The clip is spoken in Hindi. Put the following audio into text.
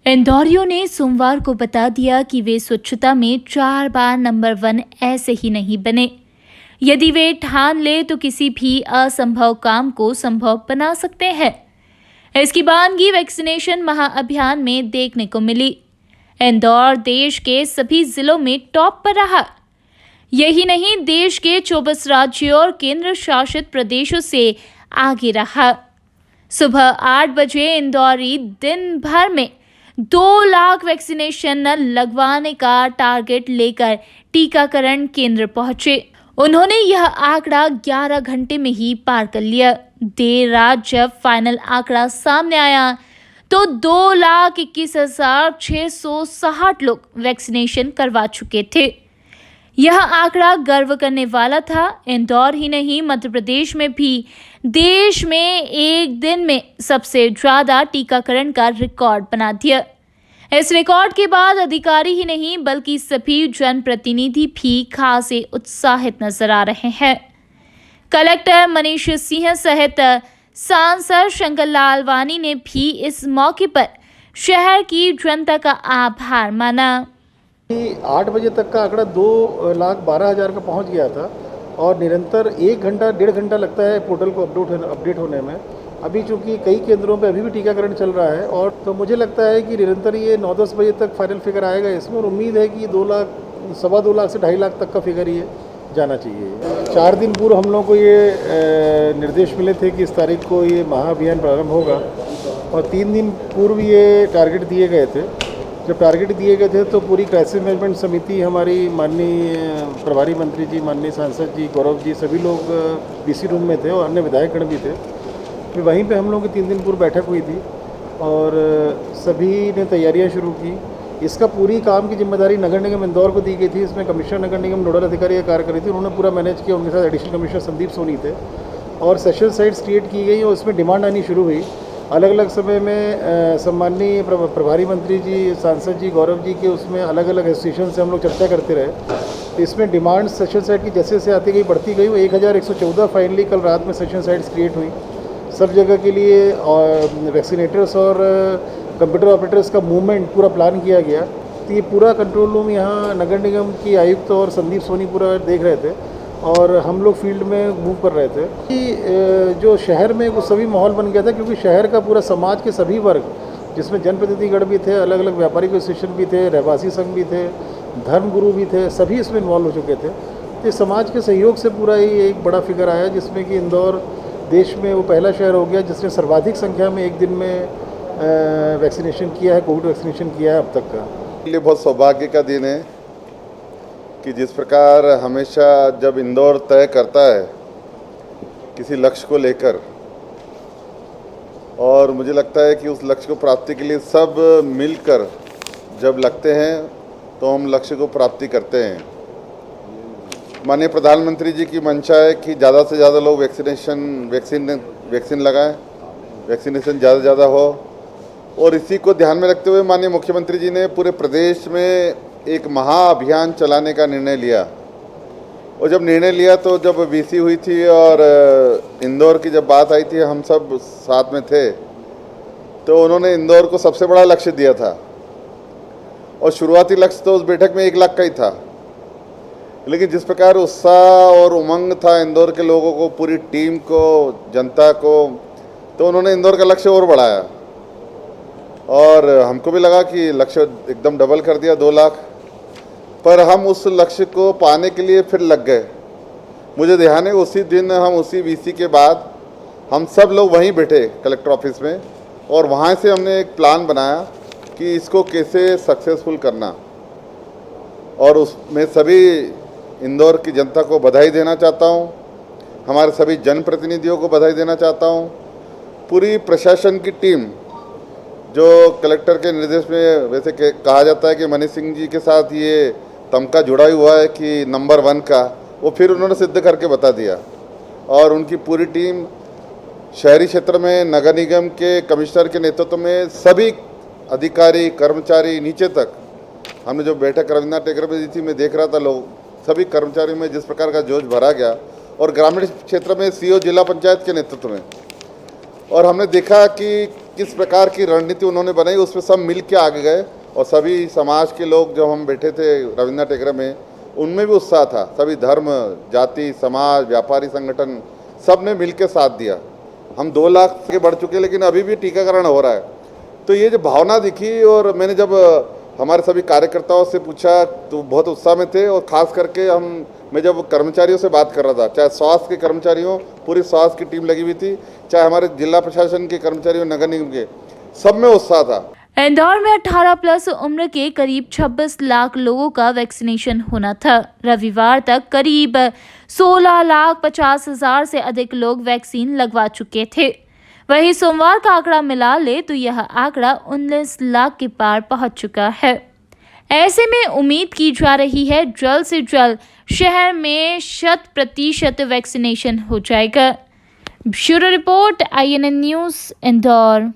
इंदौरियों ने सोमवार को बता दिया कि वे स्वच्छता में 4 बार नंबर 1 ऐसे ही नहीं बने। यदि वे ठान ले तो किसी भी असंभव काम को संभव बना सकते हैं। इसकी बानगी वैक्सीनेशन महाअभियान में देखने को मिली। इंदौर देश के सभी जिलों में टॉप पर रहा। यही नहीं, देश के 24 राज्यों और केंद्र शासित प्रदेशों से आगे रहा। सुबह 8 बजे इंदौरी दिन भर में 2 लाख वैक्सीनेशन लगवाने का टारगेट लेकर टीकाकरण केंद्र पहुंचे। उन्होंने यह आंकड़ा 11 घंटे में ही पार कर लिया। देर रात जब फाइनल आंकड़ा सामने आया तो 2,21,660 लोग वैक्सीनेशन करवा चुके थे। यह आंकड़ा गर्व करने वाला था। इंदौर ही नहीं, मध्य प्रदेश में भी देश में एक दिन में सबसे ज्यादा टीकाकरण का रिकॉर्ड बना दिया। इस रिकॉर्ड के बाद अधिकारी ही नहीं बल्कि सभी जनप्रतिनिधि भी खासे उत्साहित नजर आ रहे हैं। कलेक्टर मनीष सिंह सहित सांसद शंकर लालवानी ने भी इस मौके पर शहर की जनता का आभार माना। 8 बजे तक का आंकड़ा 2,12,000 का पहुंच गया था और निरंतर 1 घंटा 1.5 घंटा लगता है पोर्टल को अपडेट होने में। अभी चूंकि कई केंद्रों पे अभी भी टीकाकरण चल रहा है और तो मुझे लगता है कि निरंतर ये 9-10 बजे तक फाइनल फिगर आएगा इसमें, और उम्मीद है कि 2 लाख, 2.25 लाख से 2.5 लाख तक का फिगर ये जाना चाहिए। 4 दिन पूर्व हम लोग को ये निर्देश मिले थे कि इस तारीख को ये महाअभियान प्रारंभ होगा और 3 दिन पूर्व ये टारगेट दिए गए थे। जब टारगेट दिए गए थे तो पूरी क्राइसिस मैनेजमेंट समिति, हमारी माननीय प्रभारी मंत्री जी, माननीय सांसद जी, गौरव जी, सभी लोग बीसी रूम में थे और अन्य विधायकगण भी थे। फिर वहीं पे हम लोग की 3 दिन पूर्व बैठक हुई थी और सभी ने तैयारियां शुरू की। इसका पूरी काम की जिम्मेदारी नगर निगम इंदौर को दी गई थी। इसमें कमिश्नर नगर निगम नोडल अधिकारी का कार्य कर रही थी, उन्होंने पूरा मैनेज किया। उनके साथ एडिशनल कमिश्नर संदीप सोनी थे और सेशन साइट्स क्रिएट की गई और उसमें डिमांड आनी शुरू हुई। अलग अलग समय में सम्माननीय प्रभारी मंत्री जी, सांसद जी, गौरव जी के उसमें अलग अलग एसोसिएशन से हम लोग चर्चा करते रहे। तो इसमें डिमांड सेशन साइट की जैसे जैसे आती गई बढ़ती गई। वो 1114 फाइनली कल रात में सेशन साइट्स क्रिएट हुई सब जगह के लिए, और वैक्सीनेटर्स और कंप्यूटर ऑपरेटर्स का मूवमेंट पूरा प्लान किया गया। तो ये पूरा कंट्रोल रूम यहाँ नगर निगम की आयुक्त और संदीप सोनी पूरा देख रहे थे और हम लोग फील्ड में मूव कर रहे थे कि जो शहर में वो सभी माहौल बन गया था, क्योंकि शहर का पूरा समाज के सभी वर्ग, जिसमें जनप्रतिनिधिगण भी थे, अलग अलग व्यापारिक एसोसिएशन भी थे, रहवासी संघ भी थे, धर्मगुरु भी थे, सभी इसमें इन्वॉल्व हो चुके थे। तो समाज के सहयोग से पूरा ही एक बड़ा फिगर आया, जिसमें कि इंदौर देश में वो पहला शहर हो गया जिसने सर्वाधिक संख्या में एक दिन में वैक्सीनेशन किया है, कोविड वैक्सीनेशन किया है अब तक का। लिए बहुत सौभाग्य का दिन है कि जिस प्रकार हमेशा जब इंदौर तय करता है किसी लक्ष्य को लेकर, और मुझे लगता है कि उस लक्ष्य को प्राप्ति के लिए सब मिलकर जब लगते हैं तो हम लक्ष्य को प्राप्ति करते हैं। माननीय प्रधानमंत्री जी की मंशा है कि ज़्यादा से ज़्यादा लोग वैक्सीन लगाएं, वैक्सीनेशन ज़्यादा हो, और इसी को ध्यान में रखते हुए माननीय मुख्यमंत्री जी ने पूरे प्रदेश में एक महाअभियान चलाने का निर्णय लिया। और जब निर्णय लिया तो जब वीसी हुई थी और इंदौर की जब बात आई थी, हम सब साथ में थे, तो उन्होंने इंदौर को सबसे बड़ा लक्ष्य दिया था और शुरुआती लक्ष्य तो उस बैठक में 1 लाख का ही था। लेकिन जिस प्रकार उत्साह और उमंग था इंदौर के लोगों को, पूरी टीम को, जनता को, तो उन्होंने इंदौर का लक्ष्य और बढ़ाया और हमको भी लगा कि लक्ष्य एकदम डबल कर दिया, 2 लाख। पर हम उस लक्ष्य को पाने के लिए फिर लग गए। मुझे ध्यान है उसी दिन हम उसी वीसी के बाद हम सब लोग वहीं बैठे कलेक्टर ऑफिस में और वहाँ से हमने एक प्लान बनाया कि इसको कैसे सक्सेसफुल करना, और उसमें सभी इंदौर की जनता को बधाई देना चाहता हूँ, हमारे सभी जनप्रतिनिधियों को बधाई देना चाहता हूँ, पूरी प्रशासन की टीम जो कलेक्टर के निर्देश में, वैसे कहा जाता है कि मनीष सिंह जी के साथ ये तमगा जुड़ा हुआ है कि नंबर 1 का, वो फिर उन्होंने सिद्ध करके बता दिया। और उनकी पूरी टीम शहरी क्षेत्र में नगर निगम के कमिश्नर के नेतृत्व में सभी अधिकारी, कर्मचारी नीचे तक, हमने जो बैठक रविन्द्रनाथ टैगोर में दी थी, मैं देख रहा था लोग, सभी कर्मचारियों में जिस प्रकार का जोश भरा गया, और ग्रामीण क्षेत्र में सीओ जिला पंचायत के नेतृत्व में, और हमने देखा कि किस प्रकार की रणनीति उन्होंने बनाई, उस पर सब मिल के आगे गए। और सभी समाज के लोग जब हम बैठे थे रविंद्र टेकरा में, उनमें भी उत्साह था। सभी धर्म, जाति, समाज, व्यापारी संगठन सब ने मिल के साथ दिया। हम 2 लाख के बढ़ चुके हैं, लेकिन अभी भी टीकाकरण हो रहा है। तो ये जो भावना दिखी, और मैंने जब हमारे सभी कार्यकर्ताओं से पूछा तो बहुत उत्साह में थे। और खास करके मैं जब कर्मचारियों से बात कर रहा था, चाहे स्वास्थ्य के कर्मचारियों, पूरी स्वास्थ्य की टीम लगी हुई थी, चाहे हमारे जिला प्रशासन के कर्मचारियों, नगर निगम के, सब में उत्साह था। इंदौर में 18 प्लस उम्र के करीब 26 लाख लोगों का वैक्सीनेशन होना था। रविवार तक करीब 16,50,000 से अधिक लोग वैक्सीन लगवा चुके थे। वहीं सोमवार का आंकड़ा मिला ले तो यह आंकड़ा 19 लाख के पार पहुंच चुका है। ऐसे में उम्मीद की जा रही है जल्द से जल्द शहर में 100% वैक्सीनेशन हो जाएगा। Bureau report, INN news, Indore.